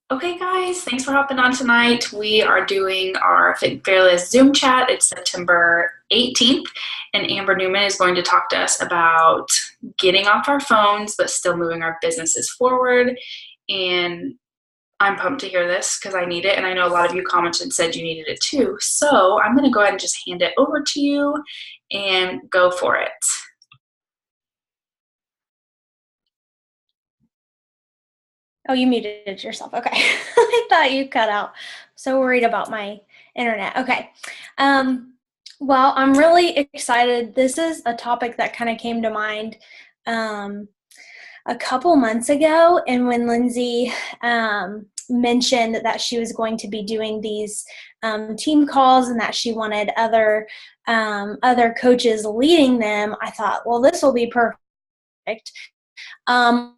Okay, guys, thanks for hopping on tonight. We are doing our Fit and Fearless Zoom chat. It's September 18th, and Amber Newman is going to talk to us about getting off our phones but still moving our businesses forward. And I'm pumped to hear this because I need it, and I know a lot of you commented and said you needed it too. So I'm going to go ahead and just hand it over to you and go for it. Oh, you muted yourself. Okay. I thought you cut out. So worried about my internet. Okay. Um, well, I'm really excited. This is a topic that kind of came to mind um, a couple months ago. And when Lindsay mentioned that she was going to be doing these team calls and that she wanted other coaches leading them, I thought, well, this will be perfect. Um,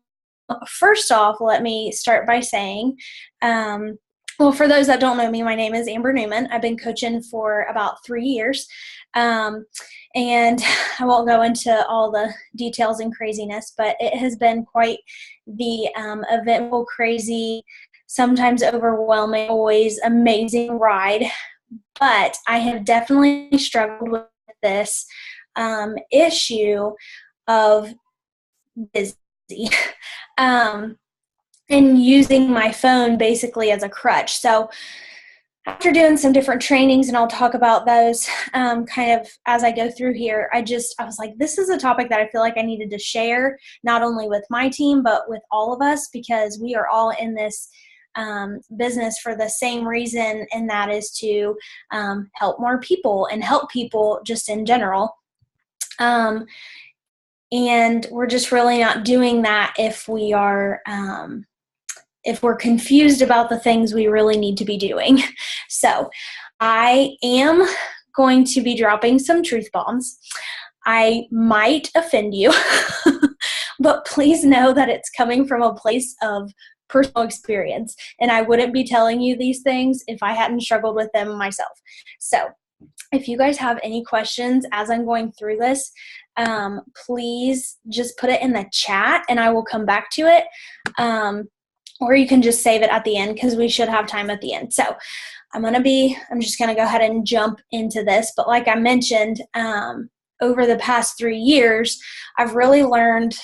First off, let me start by saying, well, for those that don't know me, my name is Amber Newman. I've been coaching for about 3 years. And I won't go into all the details and craziness, but it has been quite the eventful, crazy, sometimes overwhelming, always amazing ride. But I have definitely struggled with this issue of busy. um, and using my phone basically as a crutch. So after doing some different trainings, and I'll talk about those kind of as I go through here, I was like, this is a topic that I feel like I needed to share, not only with my team, but with all of us, because we are all in this business for the same reason, and that is to help more people and help people just in general. And we're just really not doing that if we're confused about the things we really need to be doing. So I am going to be dropping some truth bombs. I might offend you, but please know that it's coming from a place of personal experience, and I wouldn't be telling you these things if I hadn't struggled with them myself. So if you guys have any questions as I'm going through this, please just put it in the chat and I will come back to it. Or you can just save it at the end because we should have time at the end. So I'm just going to go ahead and jump into this. But like I mentioned, over the past 3 years, I've really learned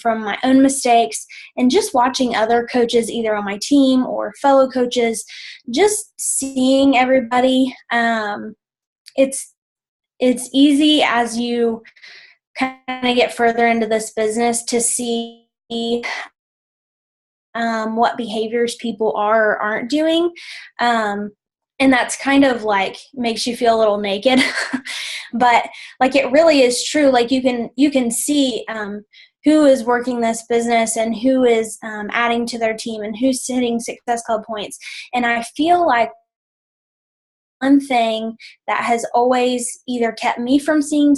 from my own mistakes and just watching other coaches either on my team or fellow coaches, just seeing everybody. It's easy as you kind of get further into this business to see what behaviors people are or aren't doing. And that's kind of like makes you feel a little naked, but like it really is true. Like you can see who is working this business and who is adding to their team and who's hitting Success Club points. And I feel like one thing that has always either kept me from seeing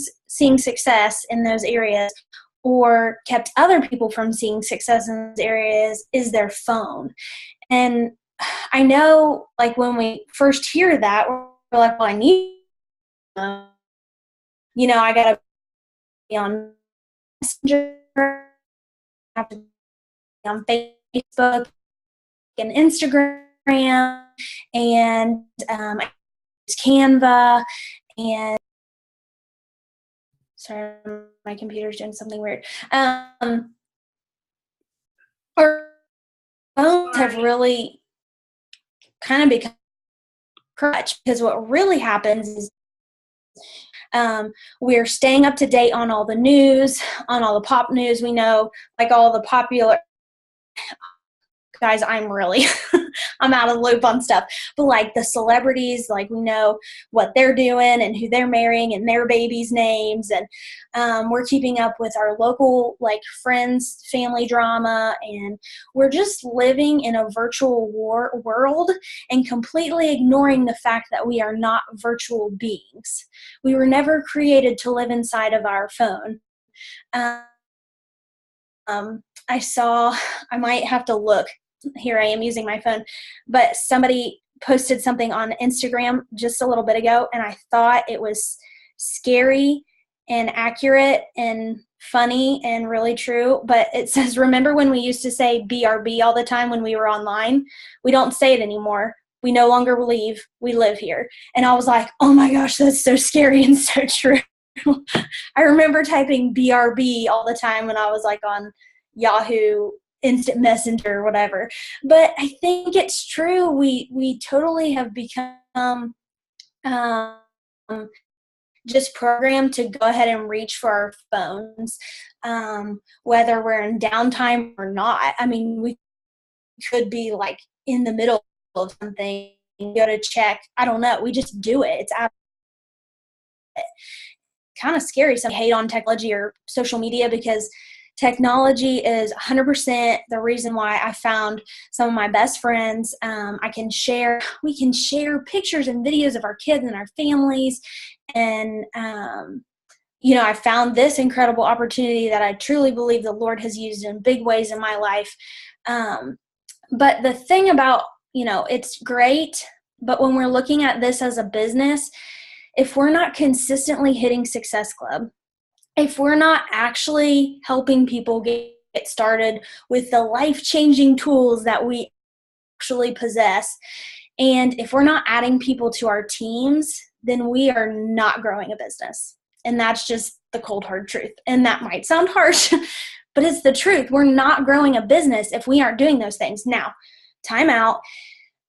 success in those areas or kept other people from seeing success in those areas is their phone. And I know, like, when we first hear that, we're like, well, I need, I got to be on Messenger, I have to be on Facebook and Instagram, and I use Canva, and sorry, my computer's doing something weird. Our phones have really kind of become a crutch, because what really happens is we're staying up to date on all the news, on all the pop news. We know, like, all the popular guys, I'm out of the loop on stuff, but like the celebrities, like, we know what they're doing and who they're marrying and their babies' names, and we're keeping up with our local, like, friends, family drama, and we're just living in a virtual world and completely ignoring the fact that we are not virtual beings. We were never created to live inside of our phone. I might have to look. Here I am using my phone, but somebody posted something on Instagram just a little bit ago, and I thought it was scary and accurate and funny and really true, but it says, remember when we used to say BRB all the time when we were online? We don't say it anymore. We no longer believe we live here. And I was like, oh my gosh, that's so scary and so true. I remember typing BRB all the time when I was like on Yahoo Instant Messenger or whatever. But I think it's true. We totally have become um, just programmed to go ahead and reach for our phones, whether we're in downtime or not. I mean, we could be like in the middle of something, go to check. I don't know. We just do it. It's kind of scary. Some hate on technology or social media because technology is 100% the reason why I found some of my best friends. We can share pictures and videos of our kids and our families. And, I found this incredible opportunity that I truly believe the Lord has used in big ways in my life. But the thing about, it's great, but when we're looking at this as a business, if we're not consistently hitting Success Club, if we're not actually helping people get started with the life-changing tools that we actually possess, and if we're not adding people to our teams, then we are not growing a business. And that's just the cold, hard truth. And that might sound harsh, but it's the truth. We're not growing a business if we aren't doing those things. Now, time out.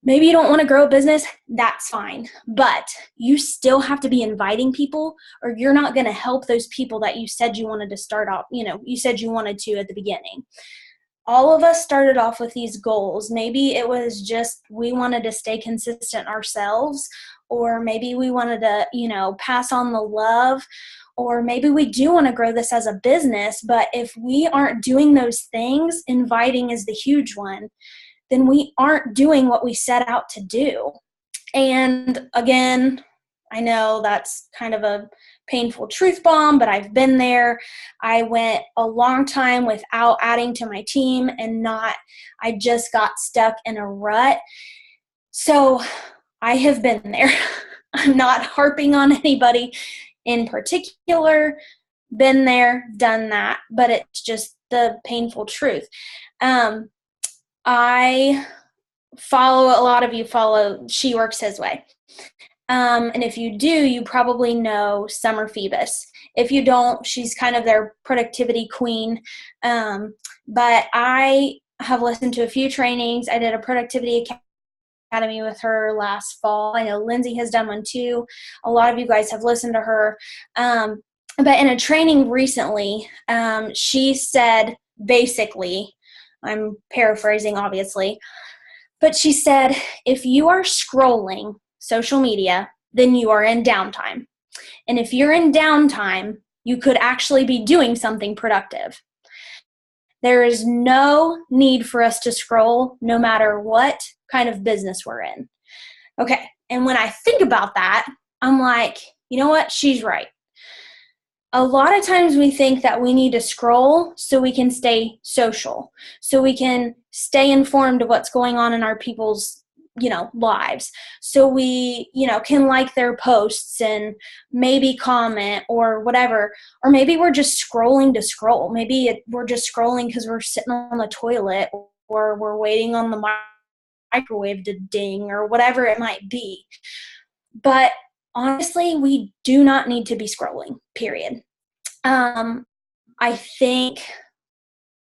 Maybe you don't want to grow a business, that's fine. But you still have to be inviting people, or you're not going to help those people that you said you wanted to start off, you said you wanted to at the beginning. All of us started off with these goals. Maybe it was just we wanted to stay consistent ourselves, or maybe we wanted to, pass on the love, or maybe we do want to grow this as a business. But if we aren't doing those things, inviting is the huge one, then we aren't doing what we set out to do. And again, I know that's kind of a painful truth bomb, but I've been there. I went a long time without adding to my team I just got stuck in a rut. So I have been there. I'm not harping on anybody in particular. Been there, done that, but it's just the painful truth. I follow, a lot of you follow She Works His Way. And if you do, you probably know Summer Phoebus. If you don't, she's kind of their productivity queen. But I have listened to a few trainings. I did a productivity academy with her last fall. I know Lindsay has done one too. A lot of you guys have listened to her. But in a training recently, she said basically, I'm paraphrasing obviously, but she said, if you are scrolling social media, then you are in downtime. And if you're in downtime, you could actually be doing something productive. There is no need for us to scroll no matter what kind of business we're in. Okay, and when I think about that, I'm like, you know what? She's right. A lot of times we think that we need to scroll so we can stay social, so we can stay informed of what's going on in our people's, lives. So we, can like their posts and maybe comment or whatever. Or maybe we're just scrolling to scroll. Maybe we're just scrolling because we're sitting on the toilet or we're waiting on the microwave to ding or whatever it might be. But honestly, we do not need to be scrolling, period. I think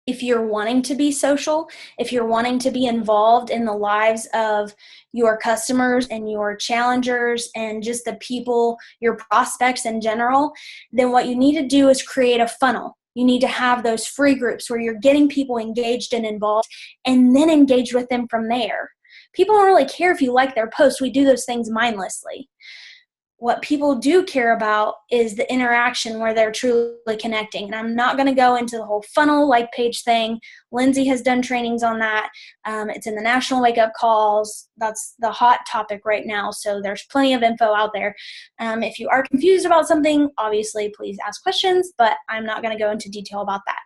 if you're wanting to be social, if you're wanting to be involved in the lives of your customers and your challengers and just the people, your prospects in general, then what you need to do is create a funnel. You need to have those free groups where you're getting people engaged and involved and then engage with them from there. People don't really care if you like their post. We do those things mindlessly. What people do care about is the interaction where they're truly connecting. And I'm not going to go into the whole funnel like page thing. Lindsay has done trainings on that. It's in the National Wake Up Calls. That's the hot topic right now. So there's plenty of info out there. If you are confused about something, obviously please ask questions, but I'm not going to go into detail about that.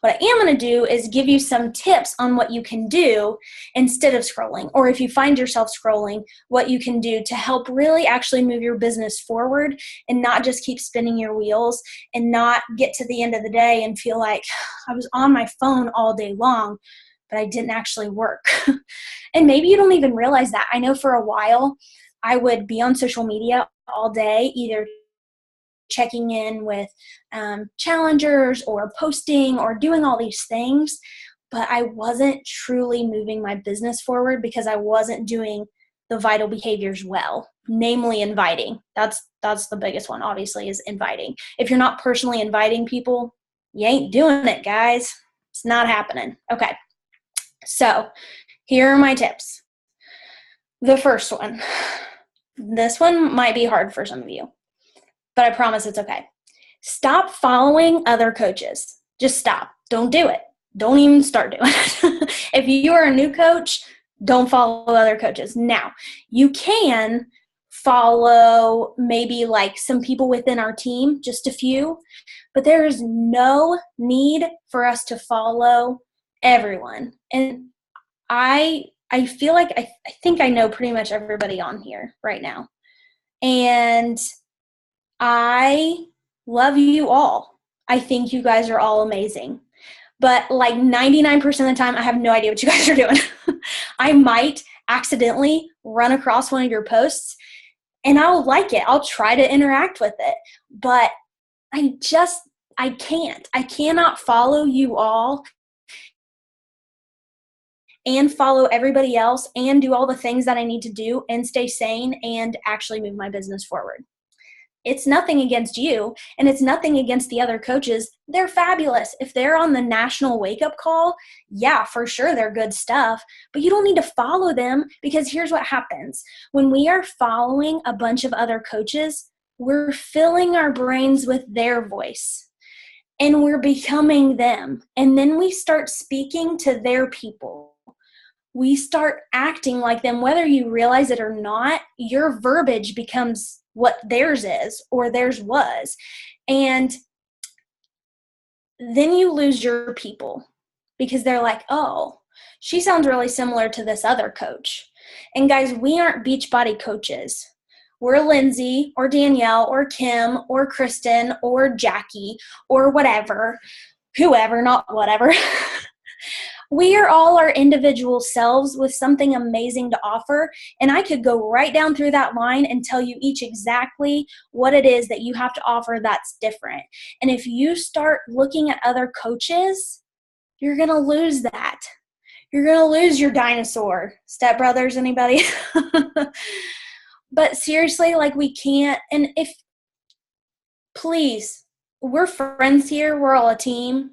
What I am going to do is give you some tips on what you can do instead of scrolling, or if you find yourself scrolling, what you can do to help really actually move your business forward and not just keep spinning your wheels and not get to the end of the day and feel like I was on my phone all day long, but I didn't actually work. And maybe you don't even realize that. I know for a while I would be on social media all day, either checking in with challengers or posting or doing all these things, but I wasn't truly moving my business forward because I wasn't doing the vital behaviors well, namely inviting. That's the biggest one, obviously, is inviting. If you're not personally inviting people, you ain't doing it, guys. It's not happening. Okay, so here are my tips. The first one. This one might be hard for some of you, but I promise it's okay. Stop following other coaches. Just stop. Don't do it. Don't even start doing it. If you are a new coach, don't follow other coaches. Now, you can follow maybe like some people within our team, just a few, but there is no need for us to follow everyone. And I feel like I think I know pretty much everybody on here right now. And I love you all. I think you guys are all amazing. But like 99% of the time, I have no idea what you guys are doing. I might accidentally run across one of your posts and I'll like it. I'll try to interact with it. But I can't. I cannot follow you all and follow everybody else and do all the things that I need to do and stay sane and actually move my business forward. It's nothing against you, and it's nothing against the other coaches. They're fabulous. If they're on the national wake-up call, yeah, for sure, they're good stuff. But you don't need to follow them, because here's what happens. When we are following a bunch of other coaches, we're filling our brains with their voice, and we're becoming them. And then we start speaking to their people. We start acting like them, whether you realize it or not. Your verbiage becomes what theirs is or theirs was. And then you lose your people because they're like, oh, she sounds really similar to this other coach. And guys, we aren't Beachbody coaches. We're Lindsay or Danielle or Kim or Kristen or Jackie or whatever, whoever, not whatever. We are all our individual selves with something amazing to offer, and I could go right down through that line and tell you each exactly what it is that you have to offer that's different. And if you start looking at other coaches, you're going to lose that. You're going to lose your dinosaur. Step Brothers, anybody? But seriously, like, we can't. And if, please, we're friends here. We're all a team.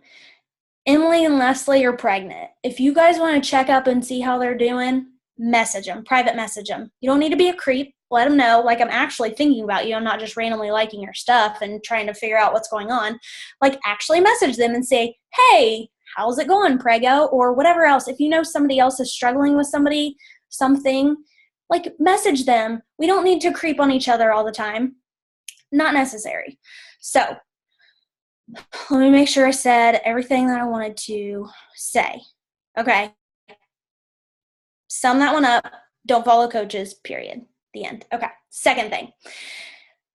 Emily and Leslie are pregnant. If you guys want to check up and see how they're doing, message them, private message them. You don't need to be a creep. Let them know, like, I'm actually thinking about you. I'm not just randomly liking your stuff and trying to figure out what's going on. Like, actually message them and say, hey, how's it going, Prego? Or whatever else. If you know somebody else is struggling with something, like, message them. We don't need to creep on each other all the time. Not necessary. So, let me make sure I said everything that I wanted to say. Okay. Sum that one up. Don't follow coaches, period. The end. Okay. Second thing.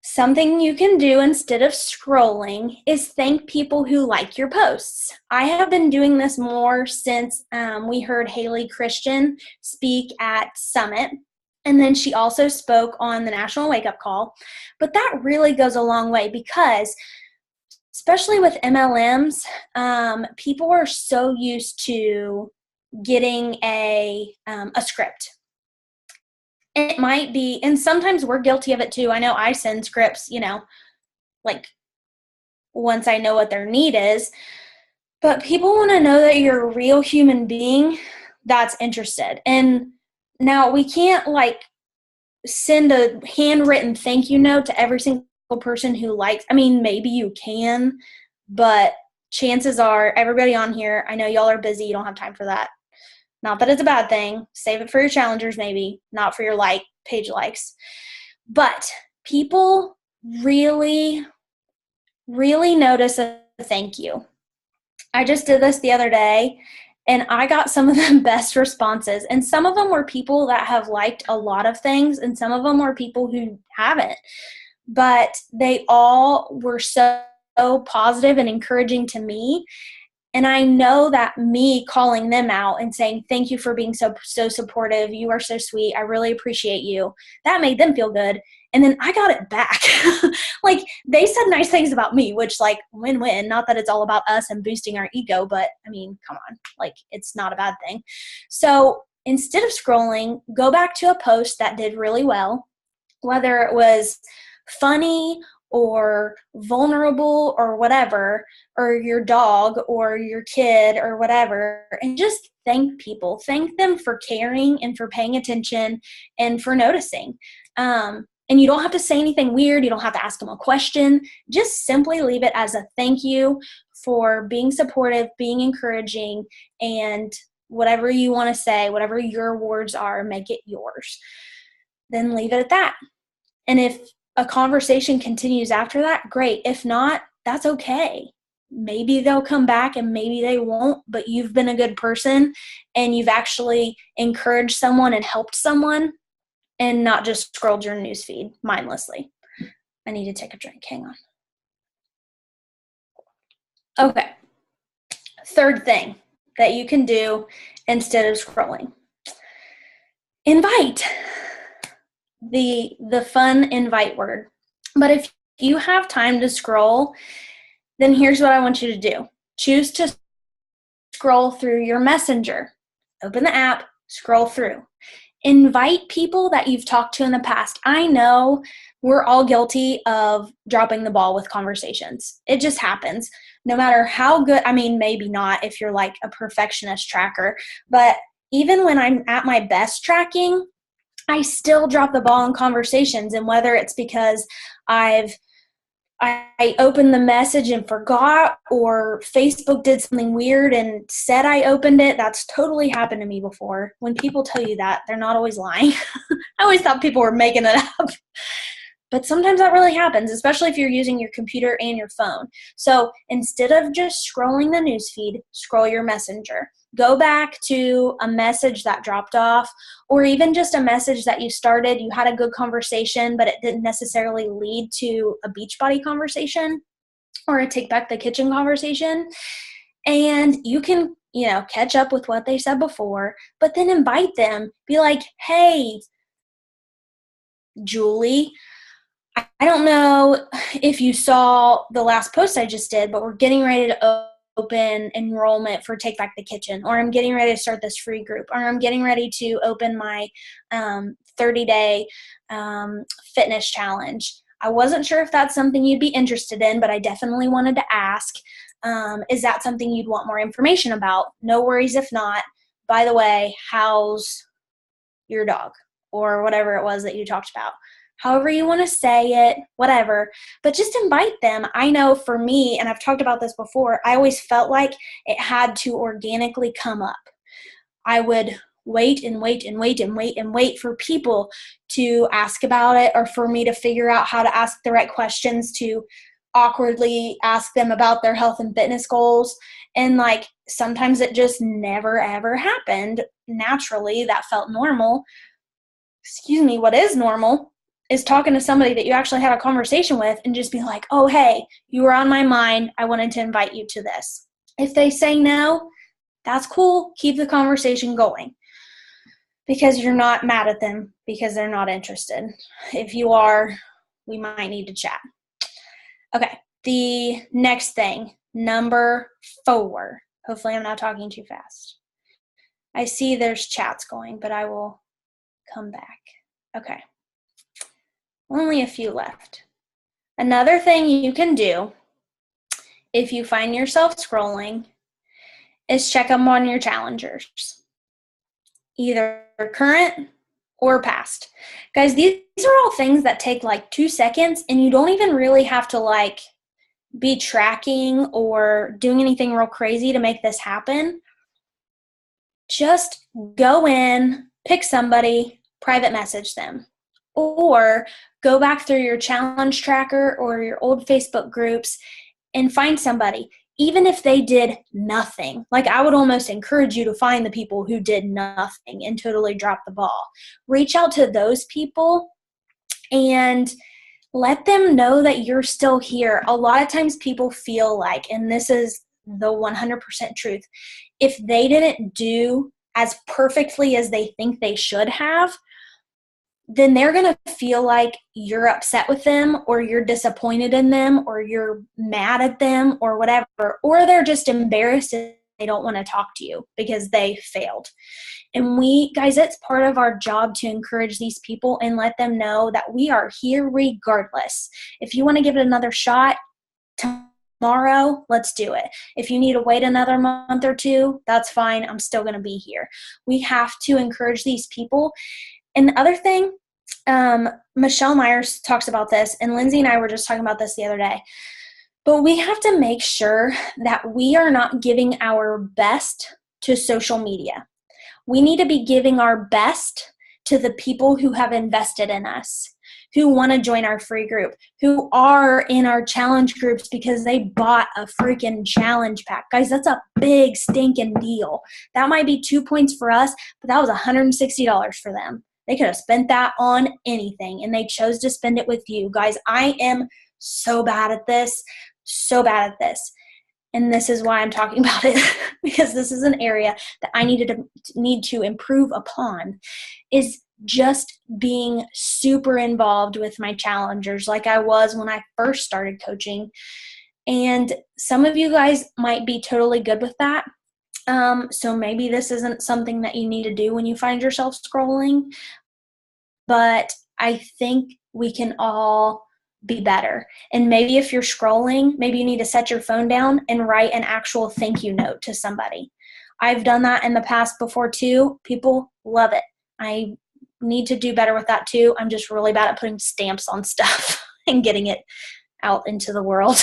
Something you can do instead of scrolling is thank people who like your posts. I have been doing this more since we heard Haley Christian speak at Summit. And then she also spoke on the National Wake Up Call. But that really goes a long way, because especially with MLMs, people are so used to getting a script. It might be, and sometimes we're guilty of it too. I know I send scripts, like once I know what their need is. But people want to know that you're a real human being that's interested. And now we can't send a handwritten thank you note to every single person who likes. I mean, maybe you can, but chances are everybody on here, I know y'all are busy, you don't have time for that. Not that it's a bad thing. Save it for your challengers, maybe, not for your page likes. But people really, really notice a thank you. I just did this the other day, and I got some of the best responses. And some of them were people that have liked a lot of things, and some of them were people who haven't. But they all were so positive and encouraging to me. And I know that me calling them out and saying, thank you for being so supportive. You are so sweet. I really appreciate you. That made them feel good. And then I got it back. Like, they said nice things about me, which, like, win-win. Not that it's all about us and boosting our ego, but I mean, come on, like, it's not a bad thing. So instead of scrolling, go back to a post that did really well, whether it was funny or vulnerable or whatever, or your dog or your kid or whatever, and just thank people. Thank them for caring and for paying attention and for noticing. And you don't have to say anything weird. You don't have to ask them a question. Just simply leave it as a thank you for being supportive, being encouraging, and whatever you want to say, whatever your words are, make it yours. Then leave it at that. And if a conversation continues after that, great. If not, that's okay. Maybe they'll come back and maybe they won't, but you've been a good person and you've actually encouraged someone and helped someone and not just scrolled your newsfeed mindlessly. I need to take a drink. Hang on. Okay. Third thing that you can do instead of scrolling. Invite. The fun invite word. But if you have time to scroll, then here's what I want you to do. Choose to scroll through your messenger. Open the app, scroll through. Invite people that you've talked to in the past. I know we're all guilty of dropping the ball with conversations. It just happens. No matter how good, I mean, maybe not if you're like a perfectionist tracker, but even when I'm at my best tracking, I still drop the ball in conversations. And whether it's because I opened the message and forgot, or Facebook did something weird and said I opened it, that's totally happened to me before. When people tell you that, they're not always lying. I always thought people were making it up. But sometimes that really happens, especially if you're using your computer and your phone. So instead of just scrolling the newsfeed, scroll your messenger. Go back to a message that dropped off, or even just a message that you started. You had a good conversation, but it didn't necessarily lead to a Beachbody conversation or a Take Back the Kitchen conversation. And you can, catch up with what they said before, but then invite them. Be like, hey, Julie, I don't know if you saw the last post I just did, but we're getting ready to open enrollment for Take Back the Kitchen, or I'm getting ready to start this free group, or I'm getting ready to open my 30-day fitness challenge. I wasn't sure if that's something you'd be interested in, but I definitely wanted to ask, is that something you'd want more information about? No worries if not. By the way, how's your dog? Or whatever it was that you talked about. However you want to say it, whatever, but just invite them. I know for me, and I've talked about this before, I always felt like it had to organically come up. I would wait and wait and wait and wait and wait for people to ask about it, or for me to figure out how to ask the right questions to awkwardly ask them about their health and fitness goals. And like, sometimes it just never ever happened naturally. That felt normal. What is normal is talking to somebody that you actually had a conversation with and just be like, oh, hey, you were on my mind. I wanted to invite you to this. If they say no, that's cool. Keep the conversation going, because you're not mad at them because they're not interested. If you are, we might need to chat. Okay, the next thing, number 4. Hopefully I'm not talking too fast. I see there's chats going, but I will come back. Okay. Only a few left. Another thing you can do if you find yourself scrolling is check up on your challengers, either current or past. Guys, these are all things that take like 2 seconds, and you don't even really have to like be tracking or doing anything real crazy to make this happen. Just go in, pick somebody, private message them. Or go back through your challenge tracker or your old Facebook groups and find somebody. even if they did nothing, like I would almost encourage you to find the people who did nothing and totally dropped the ball. Reach out to those people and let them know that you're still here. A lot of times people feel like, and this is the 100% truth, if they didn't do as perfectly as they think they should have, then they're going to feel like you're upset with them, or you're disappointed in them, or you're mad at them, or whatever, or they're just embarrassed and they don't want to talk to you because they failed. And guys, it's part of our job to encourage these people and let them know that we are here regardless. If you want to give it another shot tomorrow, let's do it. If you need to wait another month or two, that's fine. I'm still going to be here. We have to encourage these people. And the other thing, Michelle Myers talks about this, and Lindsay and I were just talking about this the other day, but we have to make sure that we are not giving our best to social media. We need to be giving our best to the people who have invested in us, who want to join our free group, who are in our challenge groups because they bought a freaking challenge pack. Guys, that's a big stinking deal. That might be 2 points for us, but that was $160 for them. They could have spent that on anything, and they chose to spend it with you. Guys, I am so bad at this, so bad at this. And this is why I'm talking about it, because this is an area that I need to improve upon, is just being super involved with my challengers like I was when I first started coaching. And some of you guys might be totally good with that. So maybe this isn't something that you need to do when you find yourself scrolling, but I think we can all be better. And maybe if you're scrolling, maybe you need to set your phone down and write an actual thank you note to somebody. I've done that in the past before too. People love it. I need to do better with that too. I'm just really bad at putting stamps on stuff and getting it out into the world.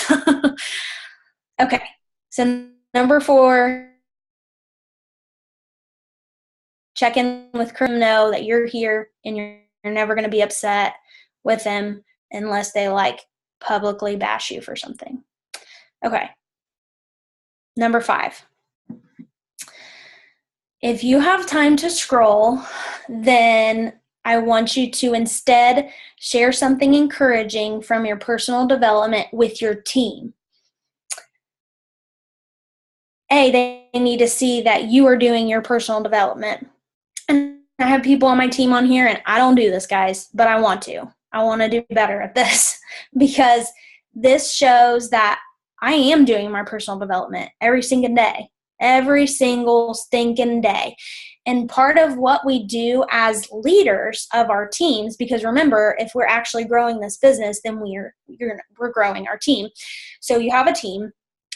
Okay, so number 4, check in with Krim, know that you're here and you're never going to be upset with them unless they publicly bash you for something. Okay. Number 5. If you have time to scroll, then I want you to instead share something encouraging from your personal development with your team. They need to see that you are doing your personal development. And I have people on my team on here, and I don't do this, guys, but I want to. I want to do better at this because this shows that I am doing my personal development every single stinking day. And part of what we do as leaders of our teams, because remember, if we're actually growing this business, then we're growing our team. So you have a team,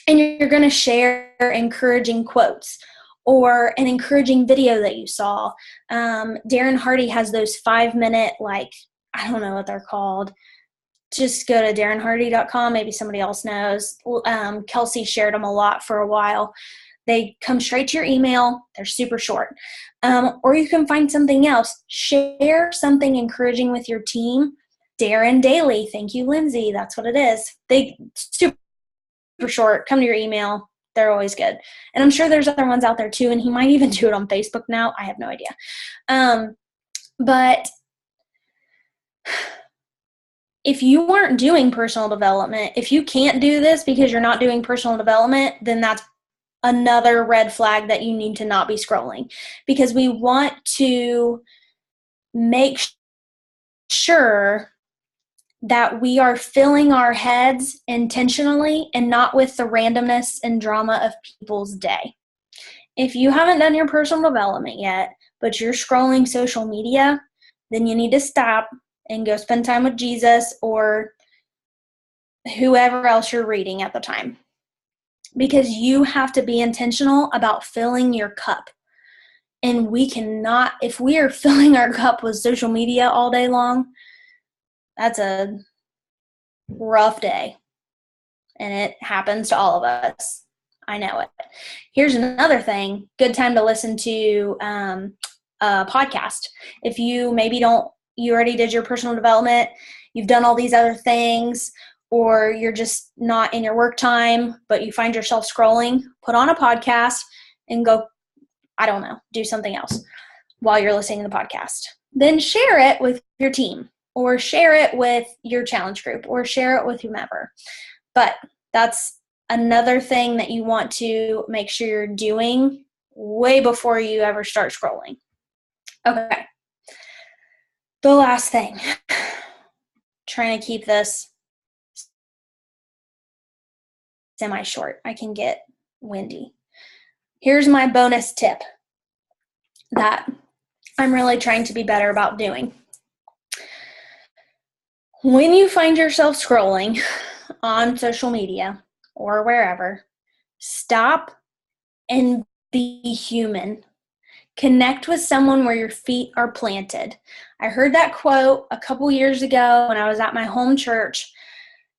and you're going to share encouraging quotes or an encouraging video that you saw. Darren Hardy has those 5-minute, I don't know what they're called. Just go to darrenhardy.com. Maybe somebody else knows. Kelsey shared them a lot for a while. They come straight to your email. They're super short. Or you can find something else. Share something encouraging with your team. Darren Daily. Thank you, Lindsay. That's what it is. They super short. Come to your email. They're always good. And I'm sure there's other ones out there too. And he might even do it on Facebook now. I have no idea. But if you aren't doing personal development, if you can't do this because you're not doing personal development, then that's another red flag that you need to not be scrolling, because we want to make sure that we are filling our heads intentionally and not with the randomness and drama of people's day. If you haven't done your personal development yet, but you're scrolling social media, then you need to stop and go spend time with Jesus or whoever else you're reading at the time. Because you have to be intentional about filling your cup. And we cannot, if we are filling our cup with social media all day long, that's a rough day. And it happens to all of us. I know it. Here's another thing. Good time to listen to a podcast. If you you already did your personal development, you've done all these other things, or you're just not in your work time, but you find yourself scrolling, put on a podcast and go, I don't know, do something else while you're listening to the podcast. Then share it with your team, or share it with your challenge group, or share it with whomever. But that's another thing that you want to make sure you're doing way before you ever start scrolling. Okay. The last thing, trying to keep this semi-short. I can get windy. Here's my bonus tip that I'm really trying to be better about doing. When you find yourself scrolling on social media or wherever, stop and be human. Connect with someone where your feet are planted. I heard that quote a couple years ago when I was at my home church,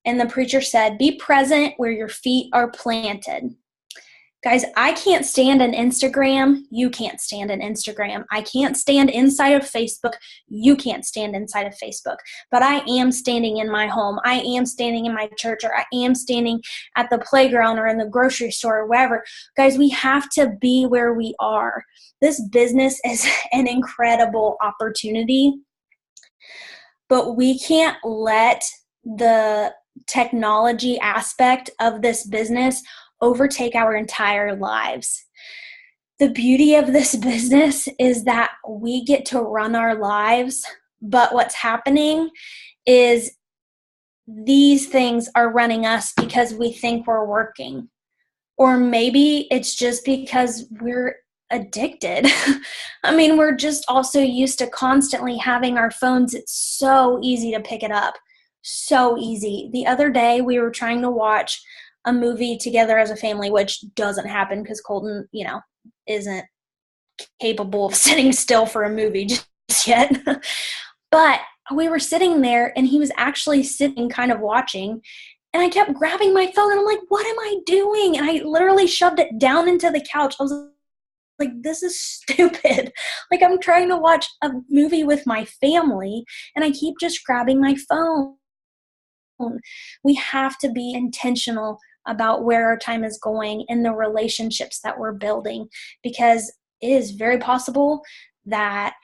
and the preacher said, be present where your feet are planted. Guys, I can't stand an Instagram. You can't stand an Instagram. I can't stand inside of Facebook. You can't stand inside of Facebook. But I am standing in my home. I am standing in my church, or I am standing at the playground or in the grocery store or wherever. Guys, we have to be where we are. This business is an incredible opportunity, but we can't let the technology aspect of this business overtake our entire lives. The beauty of this business is that we get to run our lives, but what's happening is these things are running us because we think we're working. Or maybe it's just because we're addicted. I mean, we're just also used to constantly having our phones. It's so easy to pick it up. So easy. The other day we were trying to watch a movie together as a family, which doesn't happen because Colton, isn't capable of sitting still for a movie just yet. But we were sitting there and he was actually sitting kind of watching, and I kept grabbing my phone and I'm like, what am I doing? And I literally shoved it down into the couch. I was like, this is stupid. Like, I'm trying to watch a movie with my family and I keep just grabbing my phone. We have to be intentional about where our time is going and the relationships that we're building, because it is very possible that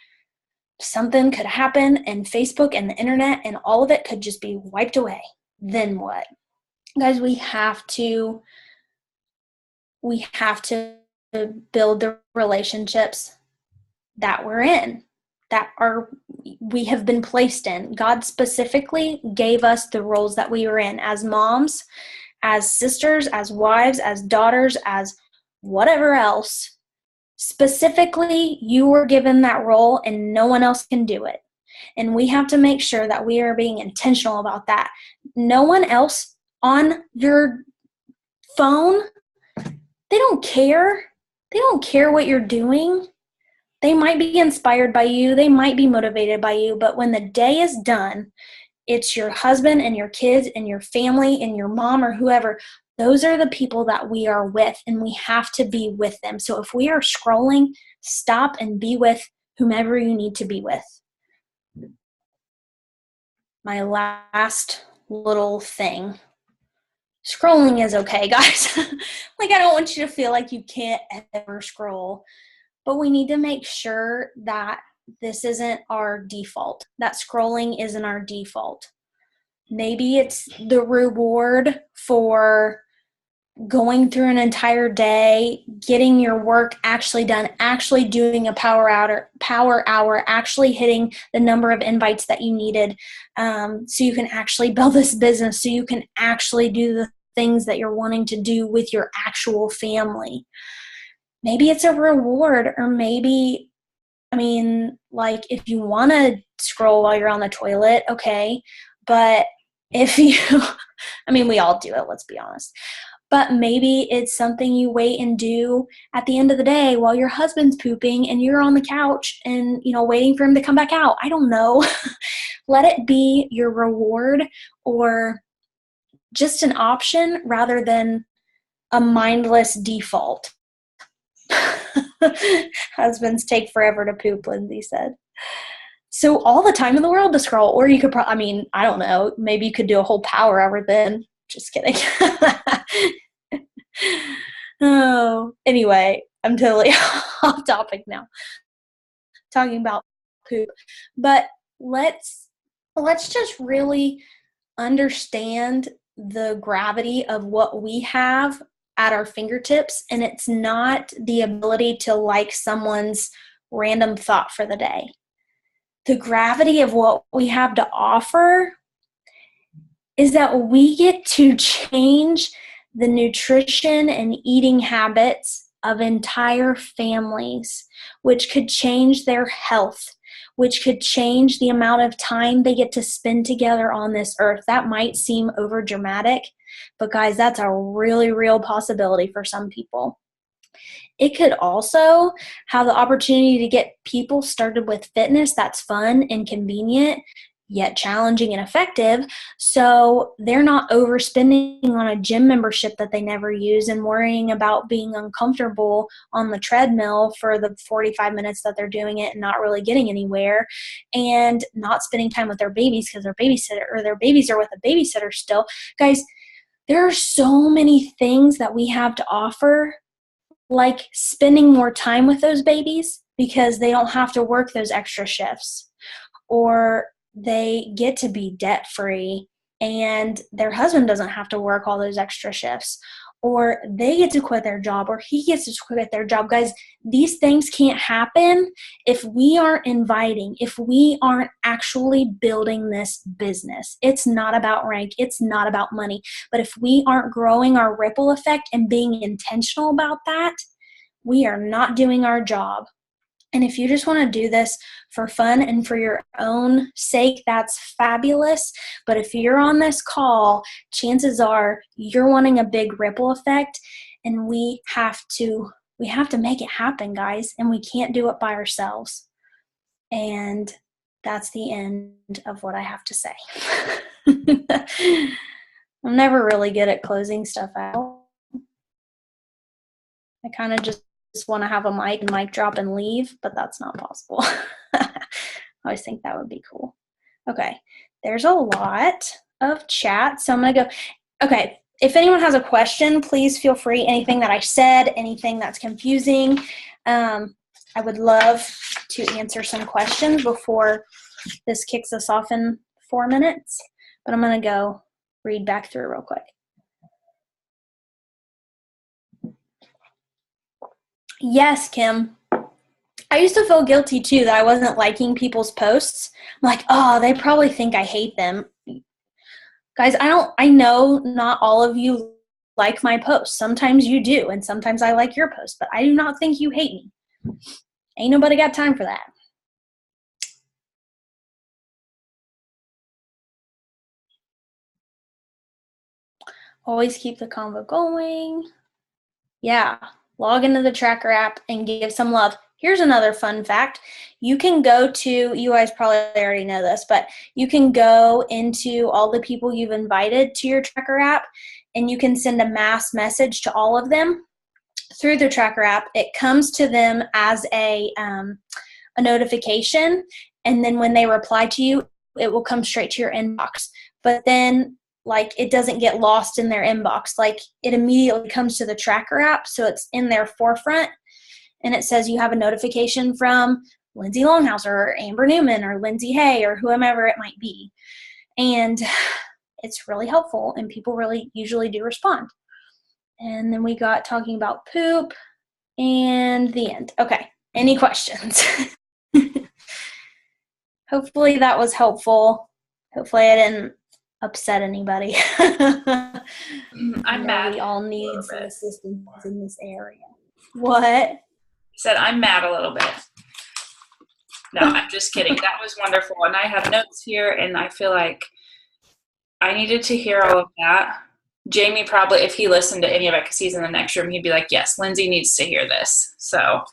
something could happen and Facebook and the internet and all of it could just be wiped away. Then what? Guys, we have to build the relationships that we're in, we have been placed in. God specifically gave us the roles that we were in as moms, as sisters, as wives, as daughters, as whatever else. Specifically, you were given that role and no one else can do it. And we have to make sure that we are being intentional about that. No one else on your phone, they don't care. They don't care what you're doing. They might be inspired by you. They might be motivated by you. But when the day is done, it's your husband and your kids and your family and your mom or whoever. Those are the people that we are with, and we have to be with them. So if we are scrolling, stop and be with whomever you need to be with. My last little thing. Scrolling is okay, guys. Like, I don't want you to feel like you can't ever scroll, but we need to make sure that this isn't our default, that scrolling isn't our default. Maybe it's the reward for going through an entire day, getting your work actually done, actually doing a power hour, actually hitting the number of invites that you needed, so you can actually build this business, so you can actually do the things that you're wanting to do with your actual family. Maybe it's a reward, or maybe, like, if you want to scroll while you're on the toilet, okay, but if you, we all do it, let's be honest. But maybe it's something you wait and do at the end of the day while your husband's pooping and you're on the couch and, waiting for him to come back out. I don't know. Let it be your reward, or just an option rather than a mindless default. Husbands take forever to poop, Lindsay said. so all the time in the world to scroll. Or you could I mean, I don't know, maybe you could do a whole power hour then. Just kidding. Oh, anyway, I'm totally off topic now, talking about poop. But let's just really understand the gravity of what we have at our fingertips, and it's not the ability to like someone's random thought for the day. The gravity of what we have to offer is that we get to change the nutrition and eating habits of entire families, which could change their health, which could change the amount of time they get to spend together on this earth. That might seem over dramatic, but guys, that's a really real possibility for some people. It could also have the opportunity to get people started with fitness that's fun and convenient, yet challenging and effective, so they're not overspending on a gym membership that they never use and worrying about being uncomfortable on the treadmill for the 45 minutes that they're doing it and not really getting anywhere, and not spending time with their babies because their babysitter or their babies are with a babysitter still. Guys, there are so many things that we have to offer, like spending more time with those babies because they don't have to work those extra shifts, or they get to be debt free and their husband doesn't have to work all those extra shifts, or they get to quit their job or he gets to quit their job. Guys, these things can't happen if we aren't inviting, if we aren't actually building this business. It's not about rank, it's not about money, but if we aren't growing our ripple effect and being intentional about that, we are not doing our job. And if you just want to do this for fun and for your own sake, that's fabulous. But if you're on this call, chances are you're wanting a big ripple effect, and we have to make it happen, guys, and we can't do it by ourselves. And that's the end of what I have to say. I'm never really good at closing stuff out. I kind of just want to have a mic drop and leave, but that's not possible. I always think that would be cool. Okay, there's a lot of chat, so I'm going to go. Okay, if anyone has a question, please feel free. Anything that I said, anything that's confusing, I would love to answer some questions before this kicks us off in 4 minutes, but I'm going to go read back through real quick. Yes, Kim. I used to feel guilty too that I wasn't liking people's posts. I'm like, oh, they probably think I hate them. Guys, I know not all of you like my posts. Sometimes you do, and sometimes I like your posts, but I do not think you hate me. Ain't nobody got time for that. Always keep the convo going. Yeah. Log into the tracker app and give some love. Here's another fun fact. You can go to, you guys probably already know this, but you can go into all the people you've invited to your tracker app, and you can send a mass message to all of them through the tracker app. It comes to them as a notification, and then when they reply to you, it will come straight to your inbox. But then it doesn't get lost in their inbox. It immediately comes to the tracker app, so it's in their forefront, and it says you have a notification from Lindsay Longhauser or Amber Newman or Lindsay Hay or whomever it might be. And it's really helpful, and people really usually do respond. And then we got talking about poop and the end. Okay, any questions? Hopefully that was helpful. Hopefully I didn't upset anybody. I'm mad. We all need some assistance in this area. What? Said I'm mad a little bit. No, I'm just kidding. That was wonderful. And I have notes here, and I feel like I needed to hear all of that. Jamie probably, if he listened to any of it, because he's in the next room, he'd be like, yes, Lindsay needs to hear this. So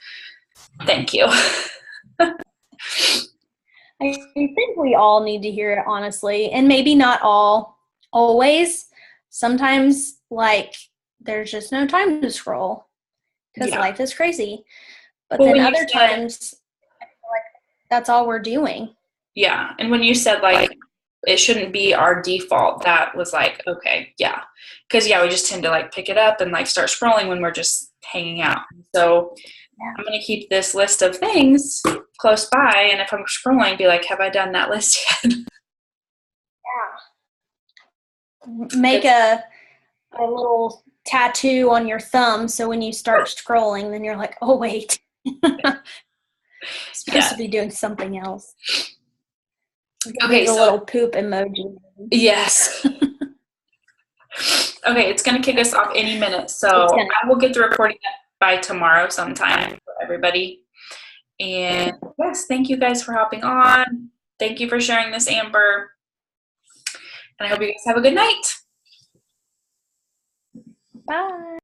thank you. I think we all need to hear it, honestly, and maybe not always. Sometimes, there's just no time to scroll because life is crazy. But then other times, I feel like that's all we're doing. Yeah. And when you said like it shouldn't be our default, that was like, okay, yeah. Because yeah, we just tend to like pick it up and like start scrolling when we're just hanging out. So Yeah. I'm gonna keep this list of things close by, and if I'm scrolling, be like, have I done that list yet? Make a little tattoo on your thumb so when you start scrolling, then you're like, oh, wait. Supposed Yeah. to be doing something else. Okay, Make a so little poop emoji. yes. Okay, it's gonna kick us off any minute, so It's gonna. I will get the recording by tomorrow sometime for everybody. And yes, thank you guys for hopping on. Thank you for sharing this, Amber. And I hope you guys have a good night. Bye.